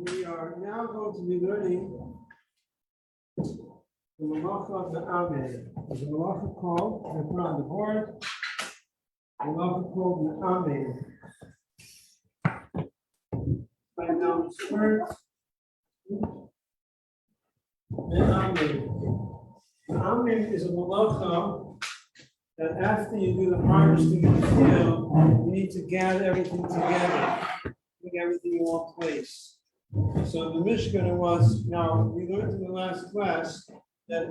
We are now going to be learning the Halacha of the Ameh. There's a halacha called, I put on the board, a halacha called the Ameh. Write down this word. The Ameh. The Ameh is a halacha that after you do the harvesting in the field, you need to gather everything together, bring everything in one place. So the Mishkan was, now we learned in the last class that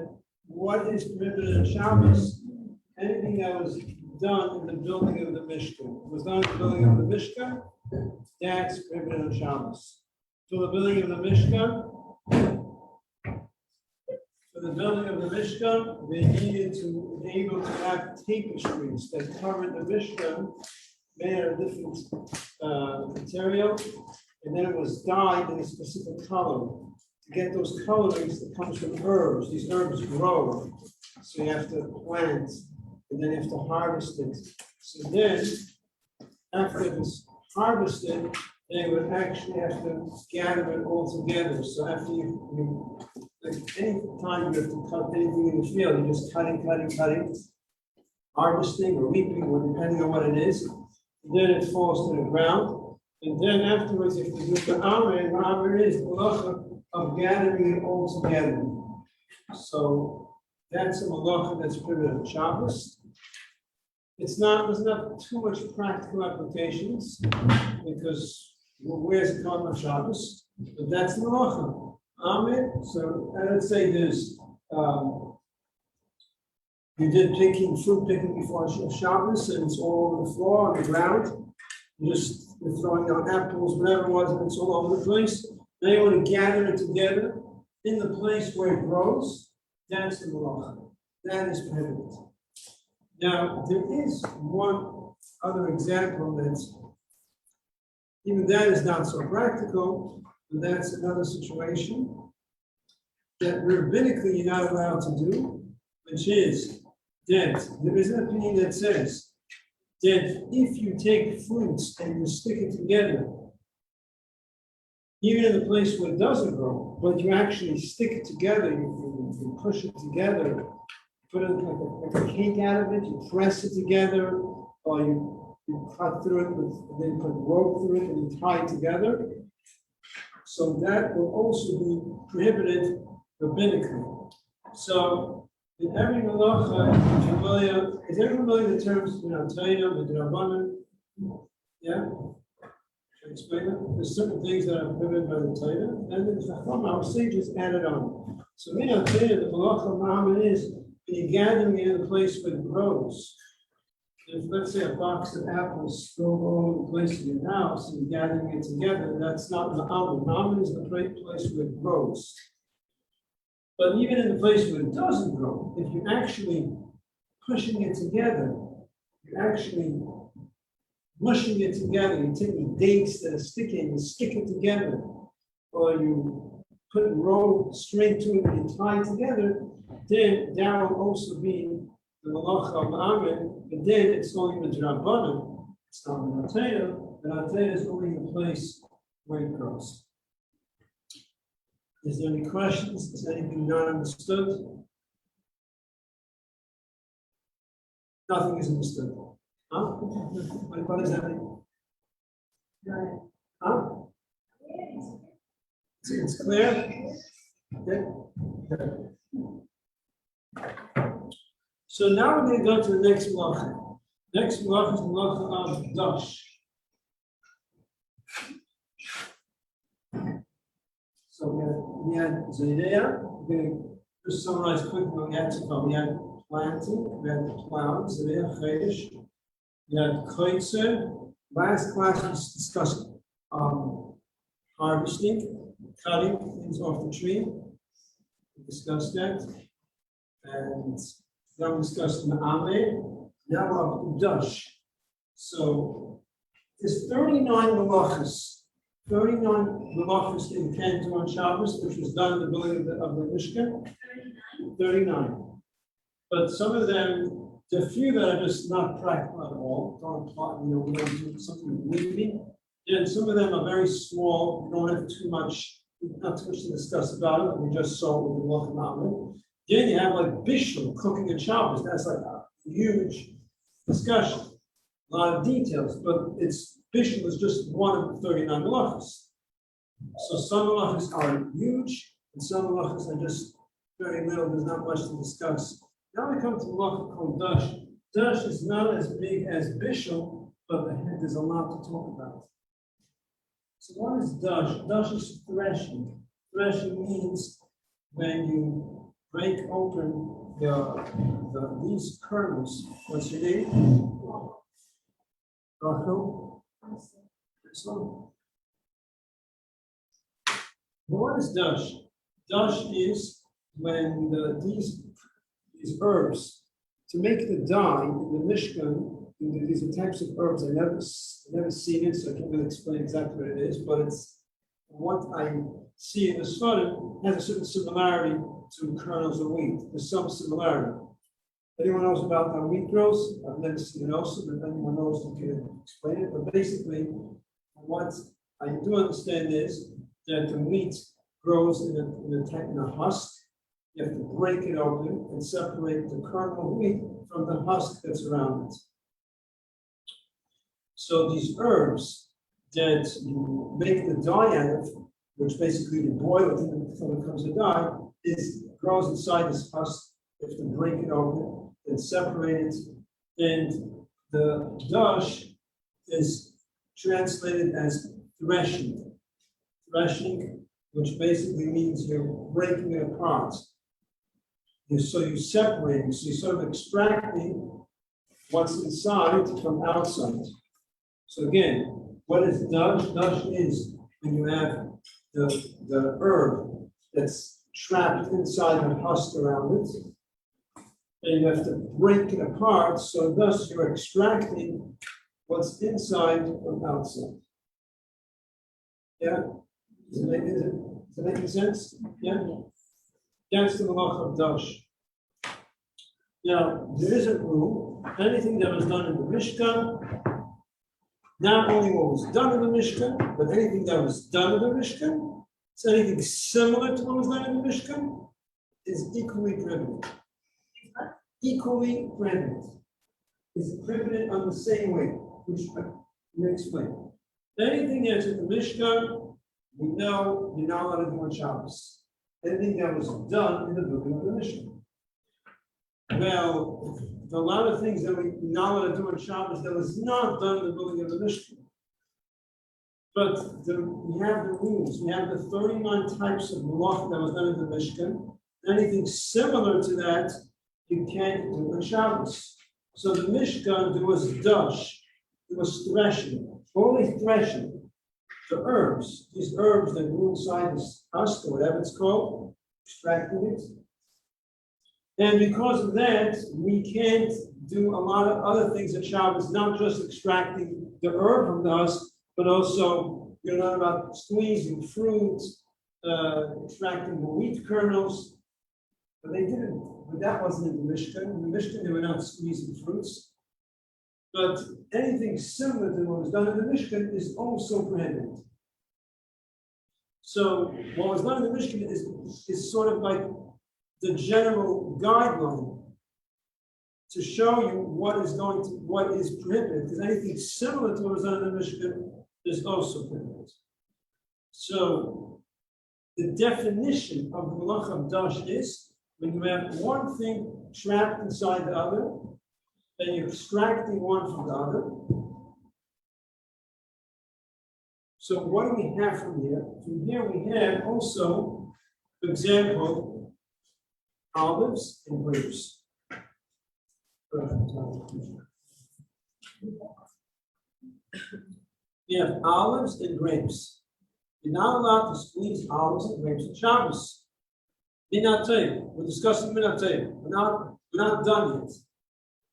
what is prohibited in Shabbos, anything that was done in the building of the Mishkan, was done in the building of the Mishkan, that's prohibited on Shabbos. So the building of the Mishkan, they needed to be able to have tapestries that covered the Mishkan, made out of different material. And then it was dyed in a specific color. To get those colorings that comes from herbs, these herbs grow. So you have to plant, and then you have to harvest it. So then, after it was harvested, they would actually have to gather it all together. So after you like any time you have to cut anything in the field, you're just cutting, harvesting or reaping, or depending on what it is. And then it falls to the ground. And then afterwards, if you do the Ameh, the Ameh is the halacha of gathering it all together. So that's a halacha that's prohibited on Shabbos. Doesn't have too much practical applications because where's it come on Shabbos? But that's the halacha. Ameh. So let's say there's you did fruit picking before Shabbos, and it's all over the floor on the ground. You're throwing out apples, whatever it was, and it's all over the place. Now you want to gather it together in the place where it grows. That's the malacha. That is prohibited. Now, there is one other example that's, even that is not so practical, but that's another situation that rabbinically you're not allowed to do, which is that there is an opinion that says that if you take fruits and you stick it together, even in the place where it doesn't grow, but you actually stick it together, you push it together, put it like a cake out of it, you press it together, or you cut through it, then put rope through it, and you tie it together. So that will also be prohibited rabbinically. So in every halacha, is everyone familiar with the terms, Taina, the Rabbanan? Yeah? Should I explain that? There's certain things that are prohibited by the Taina, and then the Chacham, our sages added on. So, Taina, the halacha of Muhammad is when you're gathering it in a place where it grows. If, let's say, a box of apples thrown all over the place in your house, and you're gathering it together, that's not Muhammad. Muhammad is the place where it grows. But even in the place where it doesn't grow, if you're actually pushing it together, you're actually mushing it together, you're taking dates that are sticking, you stick it together, or you put rope, string to it, and you tie it together, then that will also be the halacha of Ameh, but then it's only the Rabbanan, it's not the Taina. The Taina is only the place where it grows. Is there any questions? Is anything not understood? Nothing is understood. Huh? What does that mean? Huh? It's clear? Okay. So now we're going to go to the next halacha. Next halacha is the halacha of Dash. So we had Zaydeya. We're going to just summarize quickly what we had so far. We had planting, we had plowing, Zaydeya, Chedesh. We had Koitzer. Last class we discussed harvesting, cutting things off the tree. We discussed that. And then we discussed the Ameh. Now we're up to Dash. So there's 39 malachas. 39 malachas that you can do on Shabbos, which was done in the building of the Mishkan. 39. But some of them, there are few that are just not practical at all. Don't apply, we don't do something weaving. And some of them are very small. We don't have not too much to discuss about it. We just saw what we walk around. Then you have like bishul, cooking and Shabbos. That's like a huge discussion, a lot of details. But bishul is just one of the 39 halachos. So some halachos are huge, and some halachos are just very little. There's not much to discuss. Now we come to halacha called dash. Dash is not as big as bishul, but there's a lot to talk about. So what is dash? Dash is threshing. Threshing means when you break open these kernels. What's your name? Rachel? What is dash? Dash is when these herbs, to make the dye in the Mishkan, these are types of herbs. I never seen it, so I can't really explain exactly what it is, but it's what I see in the Sfarim has a certain similarity to kernels of wheat. There's some similarity. Anyone knows about how wheat grows? I've never seen it also, but anyone knows who can explain it. But basically, what I do understand is that the wheat grows in a husk. You have to break it open and separate the kernel of wheat from the husk that's around it. So these herbs that you make the dye out of, which basically you boil it until it becomes a dye, grows inside this husk. You have to break it open and separate it. And the dash is translated as threshing. Threshing, which basically means you're breaking it apart. So you're separating, so you're sort of extracting what's inside from outside. So again, what is dash? Dash is when you have the herb that's trapped inside the husk around it, and you have to break it apart, so thus you're extracting what's inside from outside. Yeah? Is it making sense? Yeah? That's the halacha of dash. Now, there is a rule, anything that was done in the Mishkan, not only what was done in the Mishkan, but anything that was done in the Mishkan, so anything similar to what was done in the Mishkan, is equally prohibited. Equally prohibited. Is prohibited on the same way, which I'm going to explain. Anything that's in the Mishkan, we know you're not allowed to do on Shabbos. Anything that was done in the building of the Mishkan. Well, there are a lot of things that we're not allowed to do on Shabbos that was not done in the building of the Mishkan. But we have the rules. We have the 39 types of malach that was done in the Mishkan. Anything similar to that, you can't do on Shabbos. So the Mishkan, there was dash, there was threshing, only threshing. The herbs, these herbs that grew inside this husk or whatever it's called, extracting it. And because of that, we can't do a lot of other things at Shabbos, not just extracting the herb from the husk, but also you're not about squeezing fruits, extracting the wheat kernels. But they didn't. But that wasn't in the Mishkan. In the Mishkan, they were not squeezing fruits. But anything similar to what was done in the Mishkan is also prohibited. So what was done in the Mishkan is sort of like the general guideline to show you what is prohibited. Because anything similar to what was done in the Mishkan is also prohibited. So the definition of the malach of dash is when you have one thing trapped inside the other, then you're extracting one from the other. So what do we have from here? From here we have also, for example, olives and grapes. We have olives and grapes. You're not allowed to squeeze olives and grapes in Shabbos. We're discussing minatayim. We're not done yet.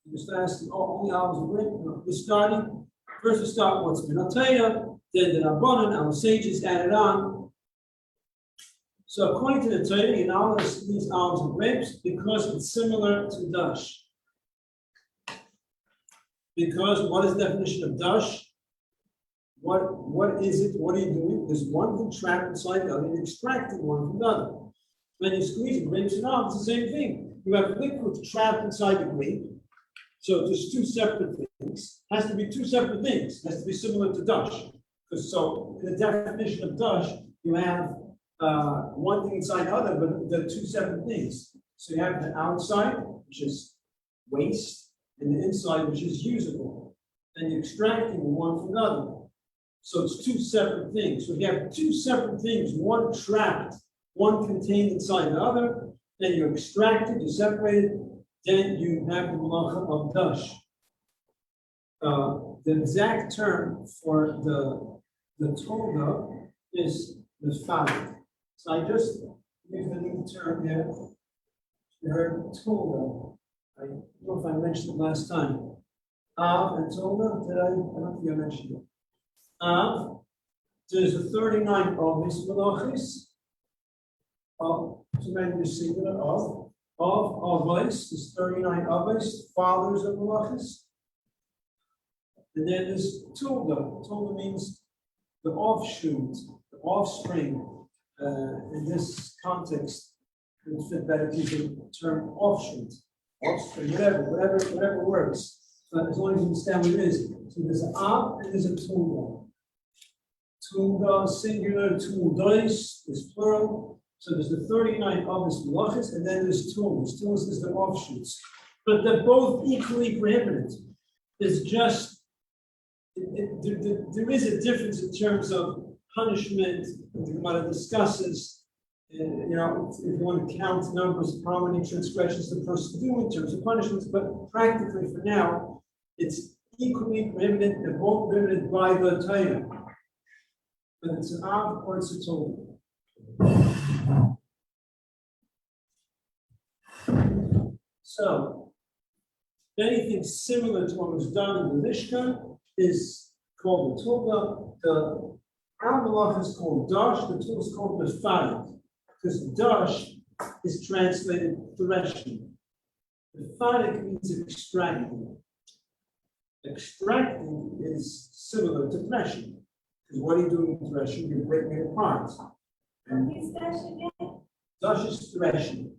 You just asking, only olives and grapes. No, we're starting. First we start what's minatayim, then the rabbanon, our sages added on. So according to the Torah, you're not allowed to squeeze olives and grapes because it's similar to dash. Because what is the definition of dash? What is it? What are you doing? There's one thing trapped inside the other, and extracting one from the other. When you're squeezing grapes and olives, it's the same thing. You have liquid trapped inside the grape. So there's two separate things. Has to be two separate things. Has to be similar to dash. Because so in the definition of dash, you have one thing inside the other, but they're two separate things. So you have the outside, which is waste, and the inside, which is usable. And you're extracting one from the other. So it's two separate things. So you have two separate things, one trapped, one contained inside the other, then you extract it, you separate it, then you have the malacha of dash. The exact term for the tolda is the fabric. So I just used a new term here. You heard tolda. I don't know if I mentioned it last time. And tolda, did I? I don't think I mentioned it. There's a 39 of these malachis. So then you see of avos, there's 39 avos, fathers of malachis. And then there's tulda. Tulda means the offshoot, the offspring. In this context, it would fit better to the term offshoot, offspring, whatever works. But as long as you understand what it is. So there's an av and there's a tulda. Tulda singular, tuldois is plural. So there's the 39 avos malachis, and then there's tuldas. Tuldas is the offshoots. But they're both equally prohibited. It's just there is a difference in terms of punishment. The Gemara discusses, if you want to count numbers of how many transgressions the person do in terms of punishments, but practically for now, it's equally prohibited. They're both prohibited by the Torah. But it's an av or it's a tulda. So, anything similar to what was done in the Mishkan is called the tulda. The al-malach is called dash, the tulda is called mefarik, because dash is translated threshing. Mefarik means extracting. Extracting is similar to threshing, because what are you doing in threshing? You're breaking it apart. And dash is threshing.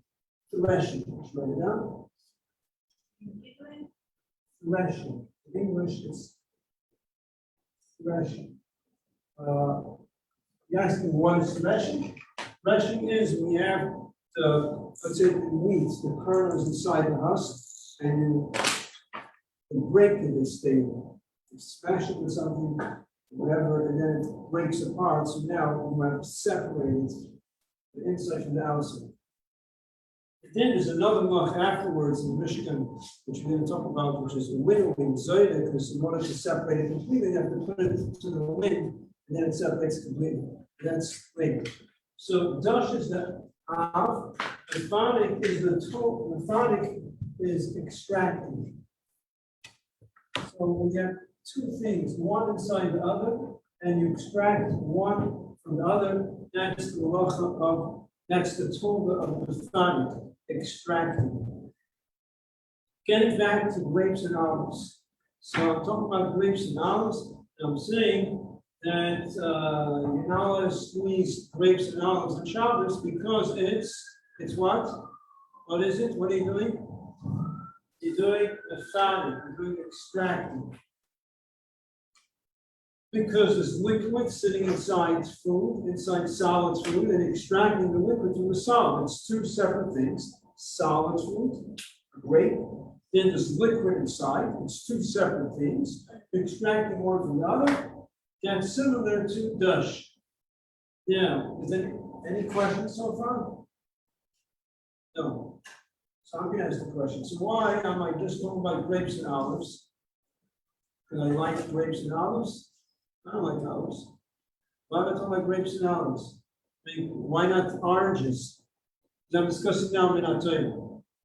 Threshing. Write it down. Threshing. In English, it's threshing. You're asking what is threshing? Threshing is when you have let's say the wheat, the kernels inside the husk, and you break it this thing. You smash it with something, whatever, and then it breaks apart. So now you have separated the inside from the outside. Then there's another malach afterwards in Mishkan, which we're going to talk about, which is the winnowing zoyde, because in order to separate it completely, you have to put it to the wind, and then it separates completely. That's later. So dash is the av, mefarik is the tool, mefarik is extracting. So we have two things, one inside the other, and you extract one from the other. That's the malacha of, that's the tulda of mefarik. Extracting. Getting back to grapes and olives. So I'm talking about grapes and olives, and I'm saying that you're not allowed to squeeze grapes and olives on Shabbos because it's what? What is it? What are you doing? You're doing a fatting, you're doing extracting. Because there's liquid sitting inside food, inside solid food, and extracting the liquid from the solid. It's two separate things. Solid food, a grape, then there's liquid inside. It's two separate things. Extracting one from the other. That's similar to dash. Yeah. Is there any questions so far? No. So I'm going to ask the question. So why am I just talking about grapes and olives? Because I like grapes and olives? I don't like olives. Why am I talking about grapes and olives? I mean, why not oranges? I'm discussing now min ha'toida.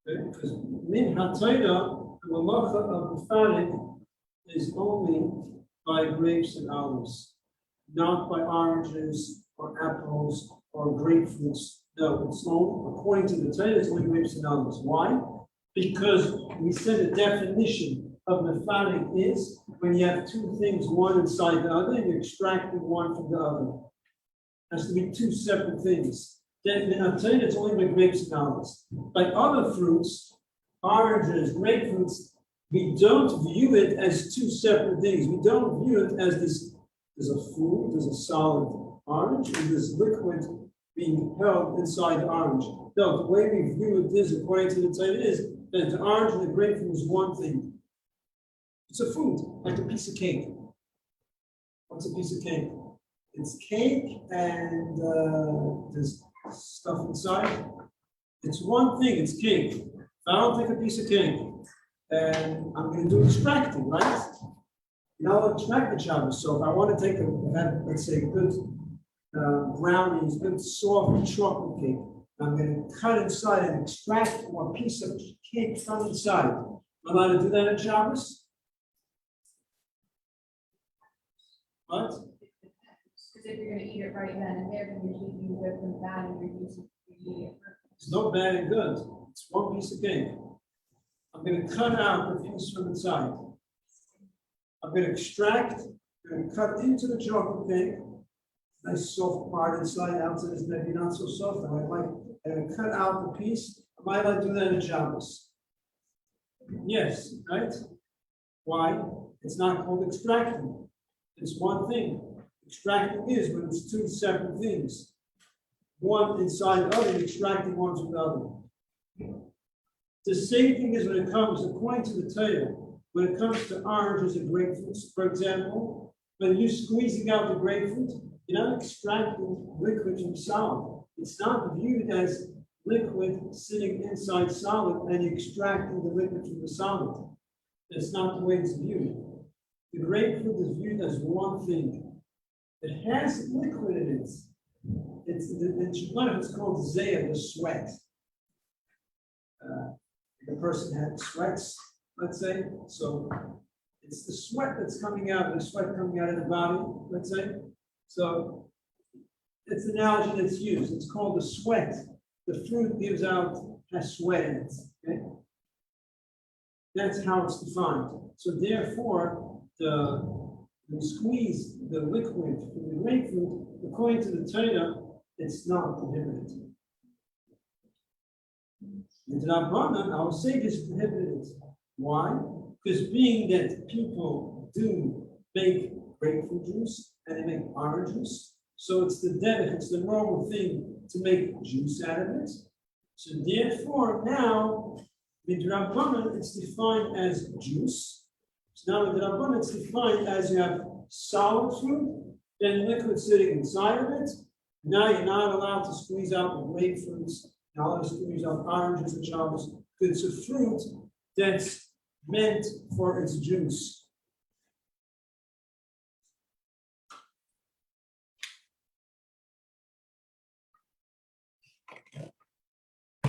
Because min ha'toida, the malacha of the farik is only by grapes and olives, not by oranges or apples or grapefruits. No, it's only, according to the Torah, it's only grapes and olives. Why? Because we said the definition of mefarik is when you have two things, one inside the other, you're extracting one from the other. It has to be two separate things. Then I'm telling you, it's only by grapes and olives. Like other fruits, oranges, grapefruits, we don't view it as two separate things. We don't view it as this. There's a food, there's a solid orange, and there's liquid being held inside the orange. No, the way we view it is, according to the Torah, is that the orange and the grapefruit is one thing. It's a food, like a piece of cake. What's a piece of cake? It's cake and there's stuff inside. It's one thing, it's cake. If I don't take a piece of cake and I'm going to do extracting, right? You know, I'll extract the Shabbos. So if I want to take let's say, good brownies, good soft chocolate cake, I'm going to cut inside and extract a piece of cake from inside. Am I allowed to do that at Shabbos? What? Because if you're going to eat it right then and there, then you're taking good from bad and you're using it. It's no bad and good. It's one piece of cake. I'm going to cut out the piece from inside. I'm going to extract, I'm going to cut into the chocolate cake. Nice soft part inside, outside is maybe not so soft. I'm going to cut out the piece. Am I allowed to do that in Shabbos? Yes, right? Why? It's not called extracting. It's one thing. Extracting is when it's two separate things. One inside the other, extracting one from the other. The same thing is when it comes, according to the Torah, when it comes to oranges and grapefruits, for example, when you're squeezing out the grapefruit, you're not extracting liquid from solid. It's not viewed as liquid sitting inside solid and extracting the liquid from the solid. That's not the way it's viewed. The grapefruit is viewed as one thing. It has liquid in it. It's called zeya, the sweat. The person had sweats, let's say, so it's the sweat that's coming out, the sweat coming out of the body, let's say. So it's the analogy that's used. It's called the sweat. The fruit gives out, has sweat in it. Okay? That's how it's defined. So therefore, the squeeze the liquid from the grapefruit, according to the Torah, it's not prohibited. In the Rabbanan, our sages prohibited it. Why? Because being that people do make grapefruit juice and they make orange juice, so it's the derech, it's the normal thing to make juice out of it. So therefore, now, in the Rabbanan, it's defined as juice. So now in the Rabbanan, it's defined as you have solid fruit, then liquid sitting inside of it. Now you're not allowed to squeeze out the grapefruits. Now let's squeeze out oranges and Shabbos. It's a fruit that's meant for its juice.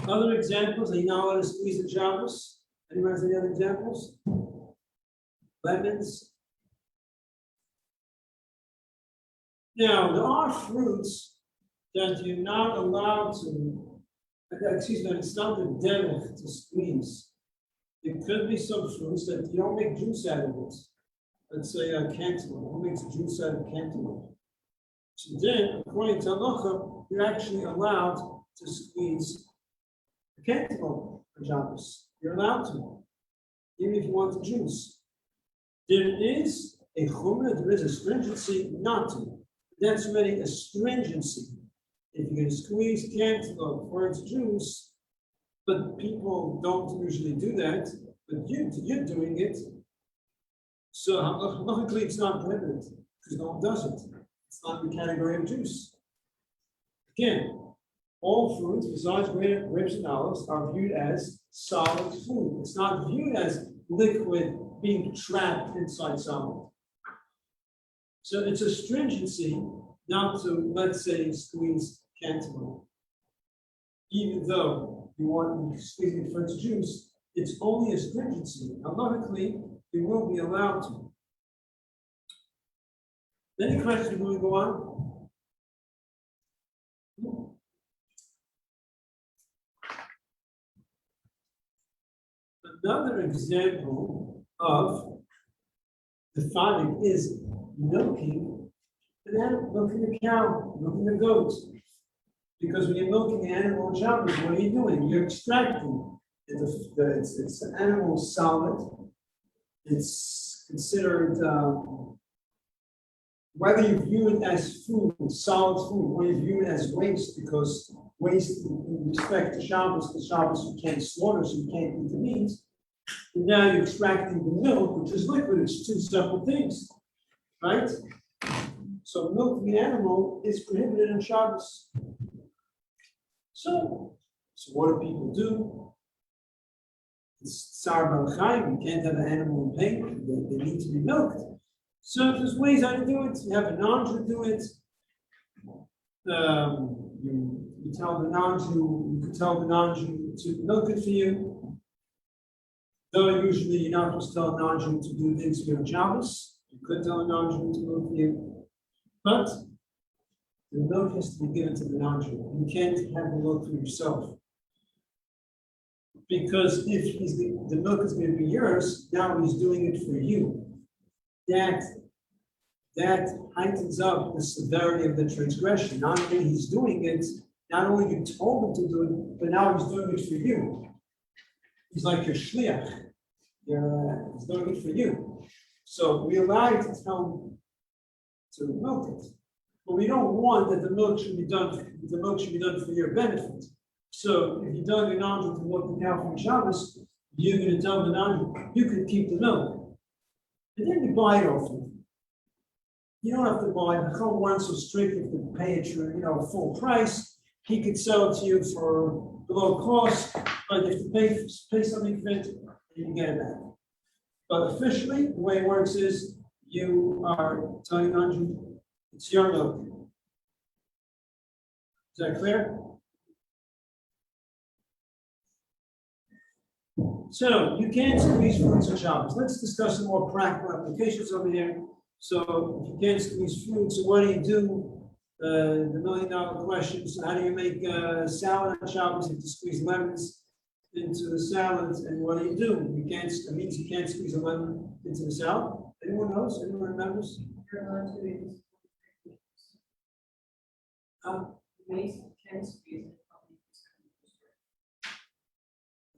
Other examples, are you not allowed to squeeze the Shabbos? Anyone has any other examples? Lemons. Now, there are fruits that you're not allowed to, excuse me, it's not the derech to squeeze. There could be some fruits that you don't make juice out of it. Let's say a cantaloupe. Who makes juice out of cantaloupe? So then, according to halacha, you're actually allowed to squeeze a cantaloupe for Shabbos. You're allowed to, even if you want the juice. There is a chumrah, there is a stringency not to. That's already a stringency. If you're going to squeeze cantaloupe for its juice, but people don't usually do that, but you're doing it, so luckily it's not prohibited, because no one does it. It's not in the category of juice. Again, all fruits besides grapes and olives are viewed as solid food. It's not viewed as liquid being trapped inside solid. So it's a stringency not to, let's say, squeeze cantaloupe. Even though you want to squeeze it for its juice, it's only a stringency. Logically, you will be allowed to. Any questions before we go on? Another example of The father is milking an animal, milking a cow, milking a goat. Because when you're milking an animal on Shabbos, what are you doing? You're extracting. It's an animal solid. It's considered, whether you view it as food, solid food, or you view it as waste, because waste in respect to Shabbos, because Shabbos you can't slaughter, so you can't eat the meat. And now you're extracting the milk, which is liquid. It's two separate things, right? So milking an animal is prohibited in Shabbos. So what do people do? It's Tsar Balchaim, you can't have an animal in pain, they need to be milked. So there's ways how to do it. You have a non-Jew do it. You tell the non-Jew, you can tell the non-Jew to milk it for you. Though usually you're not supposed to tell a non-Jew to do things for your Shabbos. You could tell a non-Jew to milk for you. But the milk has to be given to the non-Jew. You can't have the milk for yourself. Because if the milk is going to be yours, now he's doing it for you. That heightens up the severity of the transgression. Not only he's doing it, not only you told him to do it, but now he's doing it for you. He's like your shliach. He's doing it for you. So we allow you to tell him to milk it. But we don't want that the milk should be done for your benefit. So if you tell your non-Jew to milk the cow from Shabbos, you're going to tell the non-Jew, you can keep the milk. And then you buy it off him. You don't have to buy it. The Chol wasn't so strict. You have to pay it your full price. He could sell it to you for below cost, but you have to pay something for it, and you get it back. But officially, the way it works is you are telling non-Jew, it's your milk. Is that clear? So you can't squeeze fruits on Shabbos. Let's discuss some more practical applications over here. So if you can't squeeze fruits, so what do you do? The $1 million question. So how do you make salad on Shabbos? You have to squeeze lemons into the salad, and what do? It means you can't squeeze a lemon into the salad. Anyone knows? Anyone remembers? I'm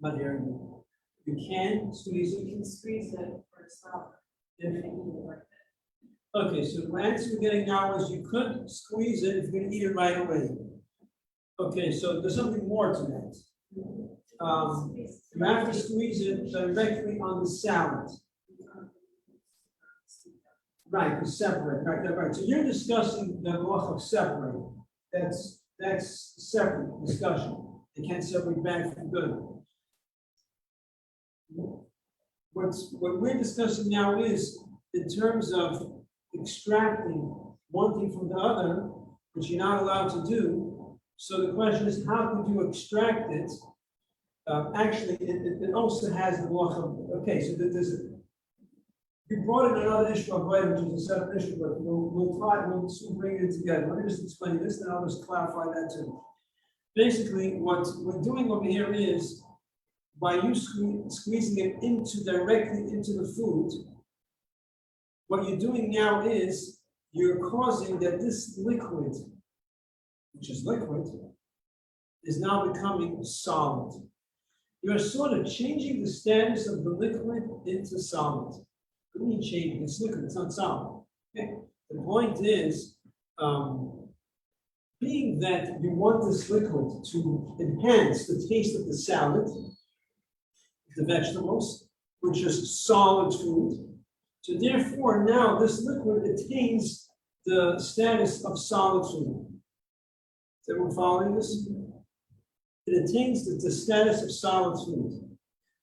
not hearing you. You can squeeze it. You can squeeze it for a salad. Okay, so the answer we're getting now is you could squeeze it if you're going to eat it right away. Okay, so there's something more to that. You have to squeeze it directly on the salad. Right, to separate. Right. So you're discussing the halachos of separate. That's a separate discussion. They can't separate bad from good. What we're discussing now is in terms of extracting one thing from the other, which you're not allowed to do. So the question is, how could you extract it? Actually, it also has the halachos of, okay, so we brought in another issue of right, which is a separate issue, but we'll soon bring it together. Let me just explain this, then I'll just clarify that too. Basically, what we're doing over here is, by you squeezing it directly into the food, what you're doing now is you're causing that this liquid, which is liquid, is now becoming solid. You're sort of changing the status of the liquid into solid. What do you mean changing? It's liquid, it's not solid. Okay. The point is, being that you want this liquid to enhance the taste of the salad, the vegetables, which is solid food. So therefore, now this liquid attains the status of solid food. Is everyone following this? It attains the status of solid food.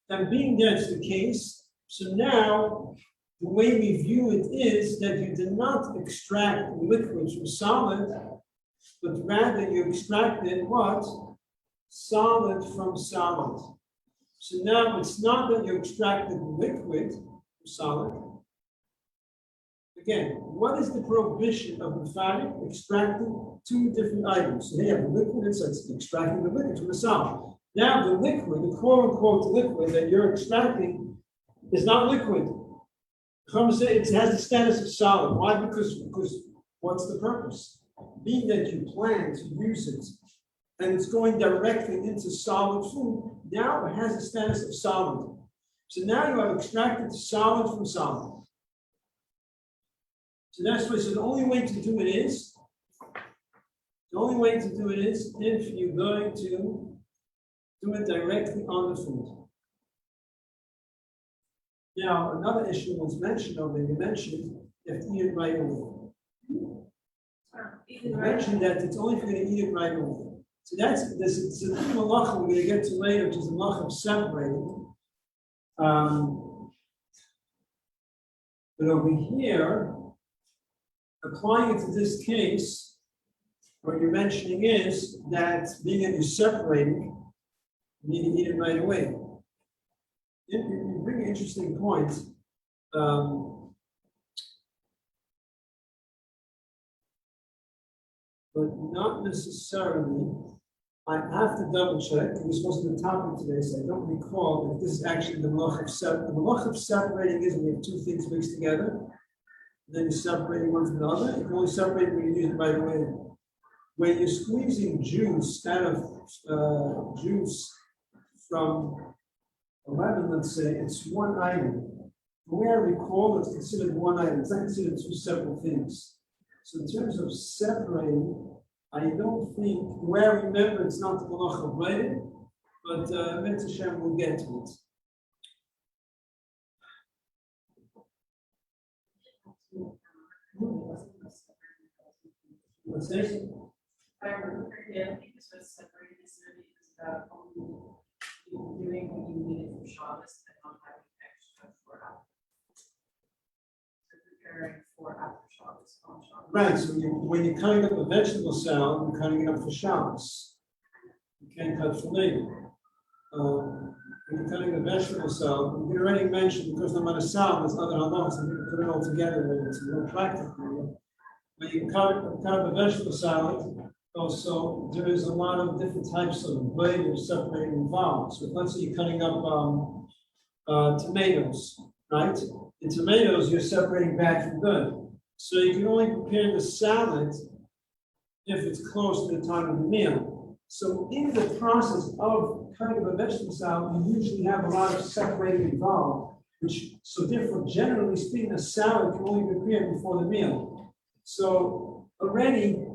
And being that's the case, so now the way we view it is that you did not extract liquid from solid, but rather you extracted what? Solid from solid. So now it's not that you extracted liquid from solid. Again, what is the prohibition of the fabric? Extracting two different items. So here, the liquid is extracting the liquid from the solid. Now the liquid, the quote unquote liquid that you're extracting is not liquid. It has the status of solid. Why? Because what's the purpose? Being that you plan to use it and it's going directly into solid food, now it has the status of solid. So now you have extracted the solid from solid. So that's why, so the only way to do it is if you're going to do it directly on the food. Now, another issue was mentioned over there. You mentioned you have to eat it right away. You mentioned that it's only if you're going to eat it right away. So this is a malacha we're going to get to later, which is a malacha of separating. But over here, applying it to this case, what you're mentioning is that being that you're separating, you need to eat it right away. You bring an interesting point. But not necessarily. I have to double check. This wasn't the topic today, so I don't recall if this is actually the malach of separating. The malach of separating is when you have two things mixed together, then you're separating one from the other. You can only separate when you use it right away. When you're squeezing juice out of juice from a lemon, let's say, it's one item. The way I recall, it's considered one item. It's not considered two separate things. So in terms of separating, I don't think, the way I remember, it's not the malach of writing, but Mitzvah Hashem will get to it. What's this? I remember correctly, I think this was separated this is about only doing what you needed for Shabbos and not having extra for after. So preparing for after Shabbos on Shabbos. Right, so when you're cutting up a vegetable salad, you're cutting it up for Shabbos. You can't cut for later. When you're cutting a vegetable salad, we already mentioned, because no matter salad, there's other halachos, and you can put it all together, and it's more practical. When you cut up a vegetable salad, also there is a lot of different types of blade or separating involved. So let's say you're cutting up tomatoes, right? In tomatoes, you're separating bad from good. So you can only prepare the salad if it's close to the time of the meal. So in the process of cutting up a vegetable salad, you usually have a lot of separating involved, so therefore, generally speaking, a salad can only be prepared before the meal. So already,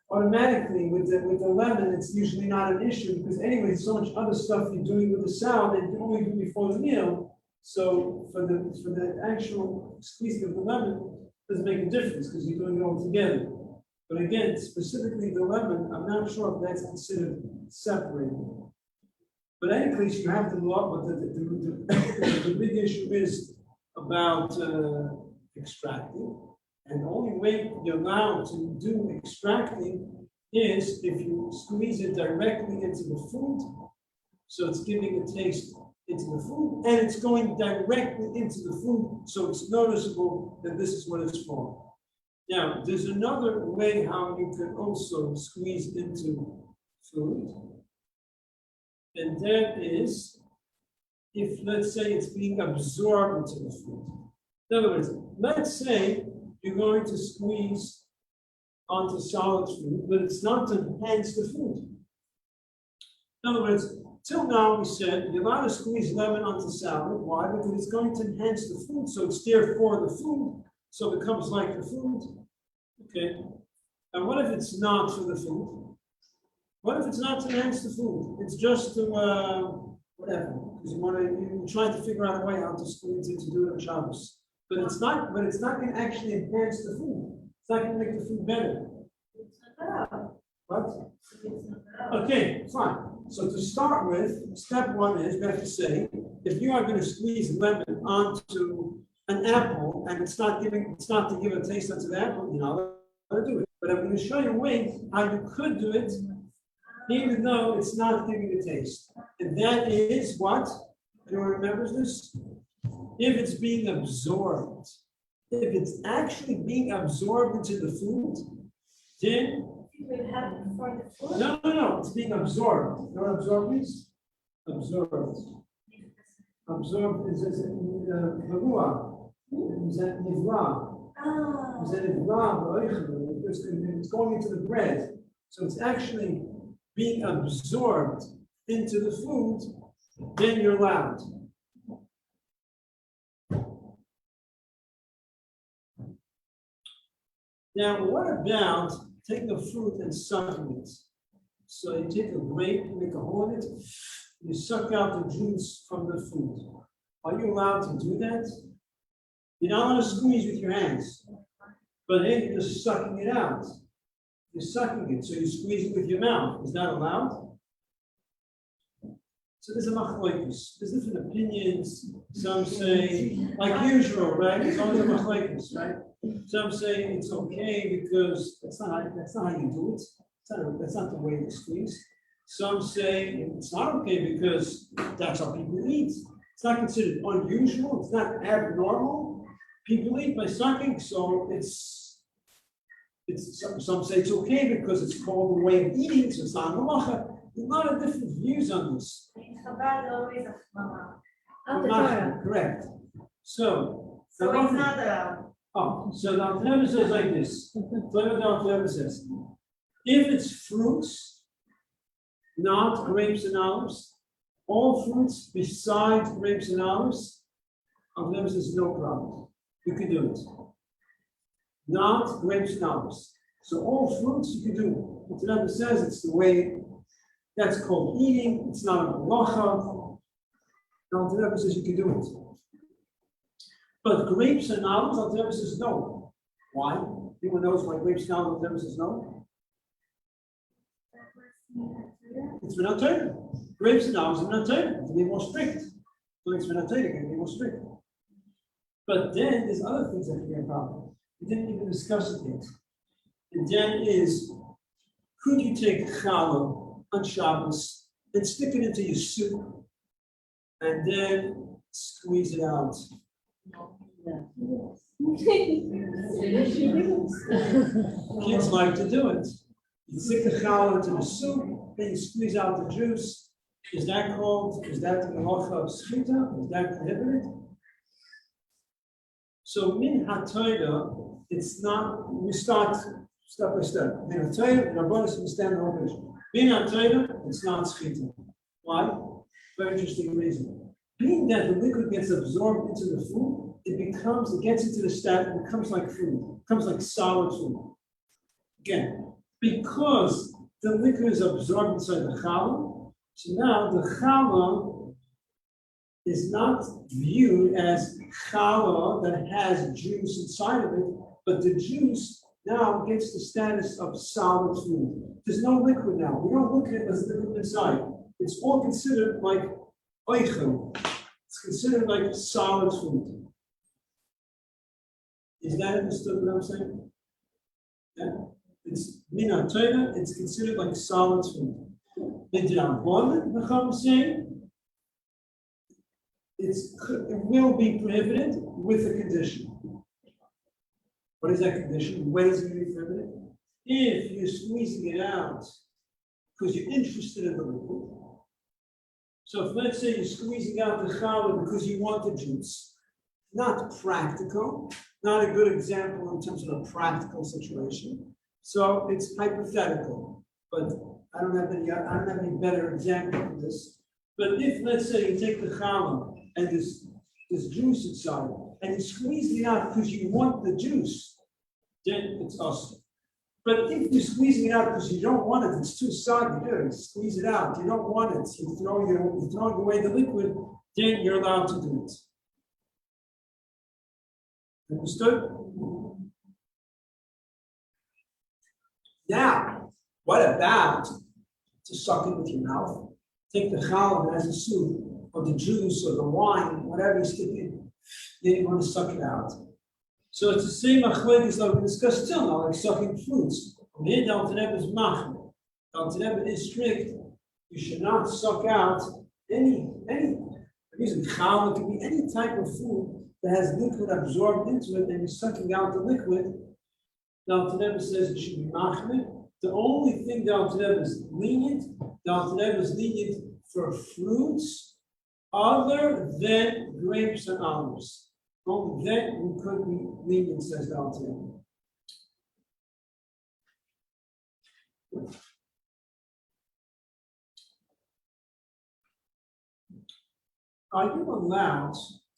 automatically, with the lemon, it's usually not an issue, because anyway, so much other stuff you're doing with the salad that you can only do before the meal. So for the actual squeezing of the lemon, it doesn't make a difference, because you're doing it all together. But again, specifically the lemon, I'm not sure if that's considered separating. But in any case, you have to look, but the big issue is about extracting. And the only way you're allowed to do extracting is if you squeeze it directly into the food. So it's giving a taste into the food, and it's going directly into the food, so it's noticeable that this is what it's for. Now, there's another way how you can also squeeze into food, and that is if, let's say, it's being absorbed into the food. In other words, let's say you're going to squeeze onto solid food, but it's not to enhance the food. In other words, till now we said you're allowed to squeeze lemon onto salad. Why? Because it's going to enhance the food, so it's there for the food, so it becomes like the food. Okay. And what if it's not for the food? What if it's not to enhance the food? It's just to whatever, because you're trying to figure out a way how to squeeze it to do it on Shabbos. But it's not going to actually enhance the food. It's not going to make the food better. What? Okay, fine. So to start with, step one is we have to say, if you are going to squeeze lemon onto an apple and it's not to give a taste onto the apple, you're not allowed to do it. But I'm going to show you a way how you could do it, even though it's not giving a taste. And that is what? Anyone remembers this? If it's being absorbed, if it's actually being absorbed into the food, then You would have it before the food. no, it's being absorbed. You know what absorbed means? Absorbed. Absorbed is the ruah. It's going into the bread. So it's actually being absorbed into the food, then you're allowed. Now, what about taking a fruit and sucking it? So you take a grape, you make a hole in it, you suck out the juice from the fruit. Are you allowed to do that? You're not allowed to squeeze with your hands, but then you're just sucking it out. You're sucking it, so you squeeze it with your mouth. Is that allowed? So there's a machlokes. There's different opinions. Some say, like usual, right? It's only a machlokes, right? Some say it's okay because that's not how you do it. That's not the way to squeeze. Some say it's not okay because that's how people eat. It's not considered unusual. It's not abnormal. People eat by sucking, so some say it's okay because it's called the way of eating, so it's not halacha. There's a lot of different views on this. Chabad always a mama. Correct. So So it's not a. So the Alter Rebbe says like this. The Alter Rebbe says, if it's fruits, not grapes and olives, all fruits besides grapes and olives, Alter Rebbe says no problem. You can do it. Not grapes and olives. So all fruits you can do. Alter Rebbe says it's the way. That's called eating. It's not a halacha. Alter Rebbe says you can do it. But grapes and olives, Alter Rebbe says no. Why? Anyone knows why grapes and olives, Alter Rebbe says no? It's Minat Torah. Grapes and olives are Minat Torah. To be more strict. So it's Minat Torah, can be more strict. But then there's other things that can be a problem. We didn't even discuss it yet. And then is, could you take challah on Shabbos and stick it into your soup and then squeeze it out? Kids like to do it. You stick the challah into the soup, then you squeeze out the juice. Is that the halacha of shchita? Is that prohibited? So min haTorah, it's not. We start step by step. Min haTorah, Rabbanos understand the whole picture. Min haTorah, it's not shchita. Why? Very interesting reason. Being that the liquid gets absorbed into the food, it gets into the stat, it becomes like food, it becomes like solid food. Again, because the liquid is absorbed inside the challah, so now the challah is not viewed as challah that has juice inside of it, but the juice now gets the status of solid food. There's no liquid now. We don't look at it as liquid inside. It's all considered like oichel. It's considered like solid food. Is that understood what I'm saying? Yeah. It's min haTorah, it's considered like solid food. Midrabanan, the Chacham is saying, it will be prohibited with a condition. What is that condition? When is it going to be prohibited? If you're squeezing it out because you're interested in the liquid. So if let's say you're squeezing out the challah because you want the juice, not practical, not a good example in terms of a practical situation. So it's hypothetical, but I don't have any better example of this. But if let's say you take the challah and there's juice inside, and you squeeze it out because you want the juice, then it's awesome. But if you're squeezing it out because you don't want it, it's too soggy, you squeeze it out, you don't want it, you're throwing away the liquid, then you're allowed to do it. Understood? Now, what about to suck it with your mouth? Take the challah as a soup, or the juice, or the wine, whatever you stick in, then you want to suck it out. So it's the same machlokes that we discussed till now, like sucking fruits. And here the Alter Rebbe is machmir. The Alter Rebbe is strict. You should not suck out any reason. Challah could be any type of food that has liquid absorbed into it, and you're sucking out the liquid. The Alter Rebbe says it should be machmir. The only thing the Alter Rebbe is lenient, for fruits other than grapes and olives. Only then we could be lenient, says the Alter. Are you allowed,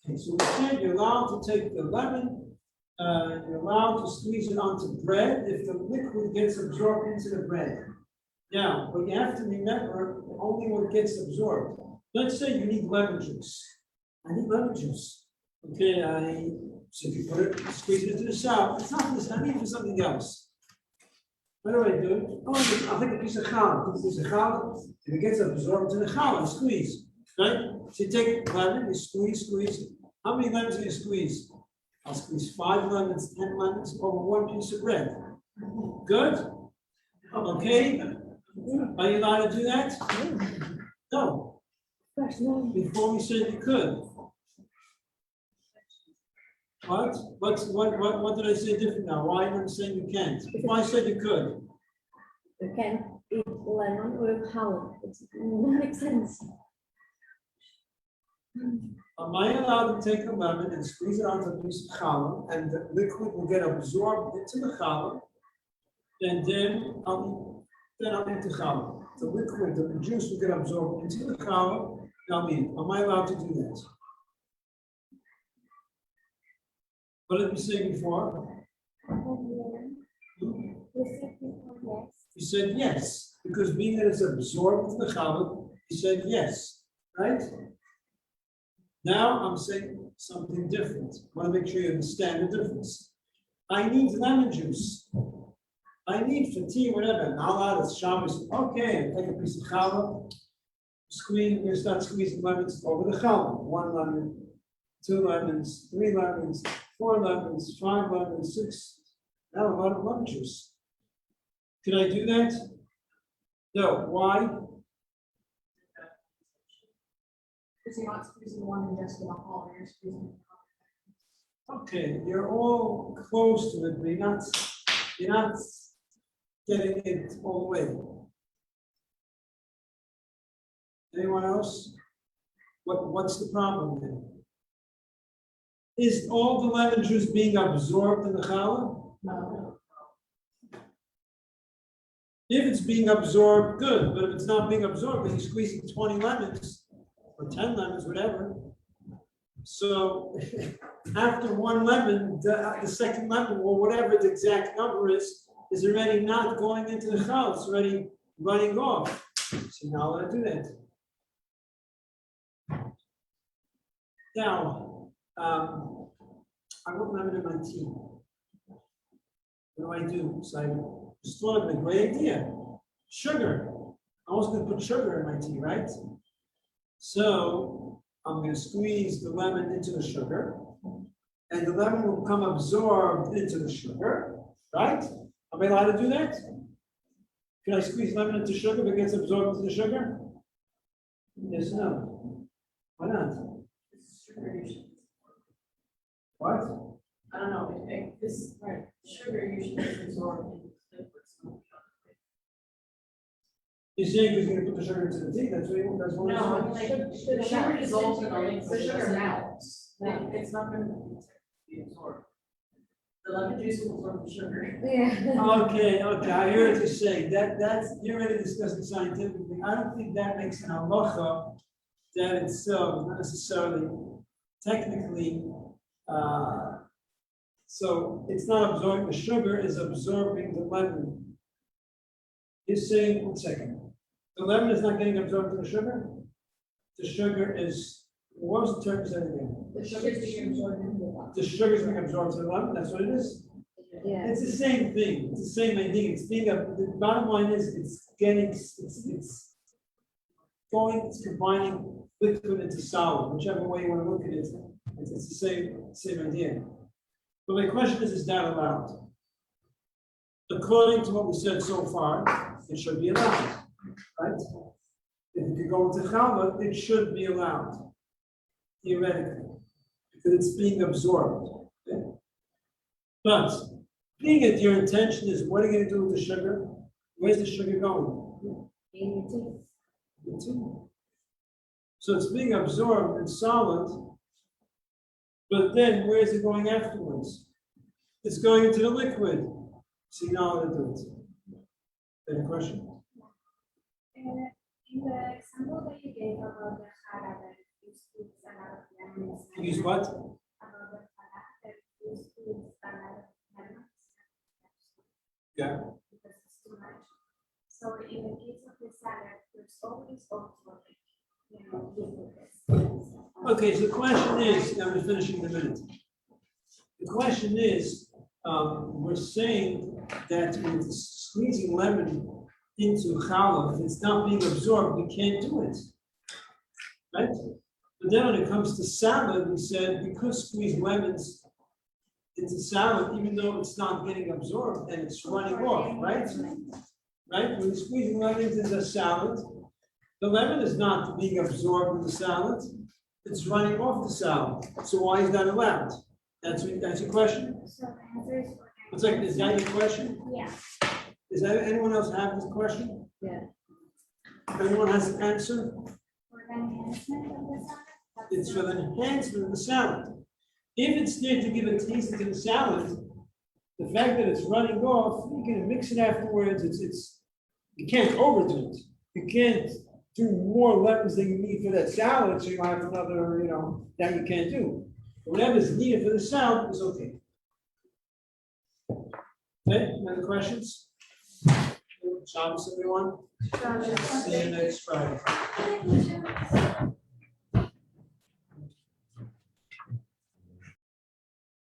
okay, so we said you're allowed to take the lemon, you're allowed to squeeze it onto bread if the liquid gets absorbed into the bread. Now, but you have to remember only what gets absorbed. Let's say you need lemon juice. I need lemon juice. Okay, so if you put it, squeeze it into the south, it's not for this, I need it for something else. What do I do? Oh, I'll take a piece of challah. Put a piece of challah. If it gets absorbed in the challah, squeeze. Right? So you take lemon, you squeeze. How many lemons do you squeeze? I'll squeeze 5 lemons, 10 lemons over 1 piece of bread. Good? Okay? Are you allowed to do that? No. Before we said you could. What? What did I say different now? Why am I saying you can't? Before I said you could. You can't eat lemon with challah. It doesn't make sense. Am I allowed to take a lemon and squeeze it onto a piece of challah and the liquid will get absorbed into the challah, and then I'll eat the challah. The liquid, the juice will get absorbed into the challah, and I'll eat it. Am I allowed to do that? What did we say before? You said yes, because being that it's absorbed into the challah, you said yes, right? Now I'm saying something different. I want to make sure you understand the difference. I need lemon juice. I need for tea, whatever. Now it's Shabbos. Okay, take a piece of challah, squeeze. We're going to start squeezing lemons over the challah. 1 lemon, 2 lemons, 3 lemons, 4 lemons, 5 lemons, 6. Now a lot of lemon juice. Can I do that? No. Why? Because you're not squeezing one and just in a hall, you're squeezing. Okay, you're all close to it, but you're not getting it all the way. Anyone else? What's the problem then? Is all the lemon juice being absorbed in the challah? No. If it's being absorbed, good, but if it's not being absorbed, because you're squeezing 20 lemons or 10 lemons, whatever. So after 1 lemon, the second lemon, or whatever the exact number is already not going into the challah, it's already running off. So now let's do that. Now, I want lemon in my tea. What do? So I just thought of a great idea. Sugar. I was going to put sugar in my tea, right? So I'm going to squeeze the lemon into the sugar, and the lemon will become absorbed into the sugar, right? Am I allowed to do that? Can I squeeze lemon into sugar if it gets absorbed into the sugar? Yes, no. Why not? What? I don't know, this sugar usually is absorbed in liquids. You're saying he's going to put the sugar into the tea? That's what he wants. No, I mean, like, the sugar dissolves in the liquid. The sugar melts. It's not going to be absorbed. The lemon juice will absorb the sugar. Yeah. Okay, I hear what you're saying. That's you're already discussing scientifically. I don't think that makes an halacha that it's so, not necessarily technically. So it's not absorbing, the sugar is absorbing the lemon. You're saying, 1 second, the lemon is not getting absorbed to the sugar? The sugar is, what was the term you said again? The sugar's being absorbed into the water. The sugar is being absorbed to the lemon, that's what it is? Yeah. It's the same thing, it's the same idea, it's being, the bottom line is, it's combining liquid into solid, whichever way you want to look at it, it's the same idea. But my question is that allowed? According to what we said so far, it should be allowed, right? If you could go into challah, it should be allowed, theoretically, because it's being absorbed. Okay? But being that your intention is, what are you going to do with the sugar? Where's the sugar going? In your teeth. The tea. So it's being absorbed in solid, But then where is it going afterwards? It's going into the liquid. So you know how to do it. Any question? In the example that you gave about the hara that used to use a lot of lemons. Use what? About the hara that used to use a lot of lemons. Yeah. Because it's too much. So in the case of the salad, there's always also like, liquid. Okay, so the question is, I'm just finishing in a minute. The question is, we're saying that with squeezing lemon into challah, if it's not being absorbed, we can't do it. Right? But then when it comes to salad, we said because squeeze lemons into salad, even though it's not getting absorbed and it's running off, right? Right? When you're squeezing lemons into salad, the lemon is not being absorbed in the salad, it's running off the salad. So why is that allowed? That's your question? So the answer is for. It's like, is that your question? Yeah. Is that, anyone else have this question? Yeah. Anyone has an answer? For the enhancement of the salad. It's for the enhancement of the salad. If it's there to give a taste to the salad, the fact that it's running off, you can mix it afterwards. You can't overdo it. You can't do more lemons than you need for that salad, so you have another, that you can't do. Whatever's needed for the salad is okay. Okay, any other questions? Shabbos, everyone. See you next Friday.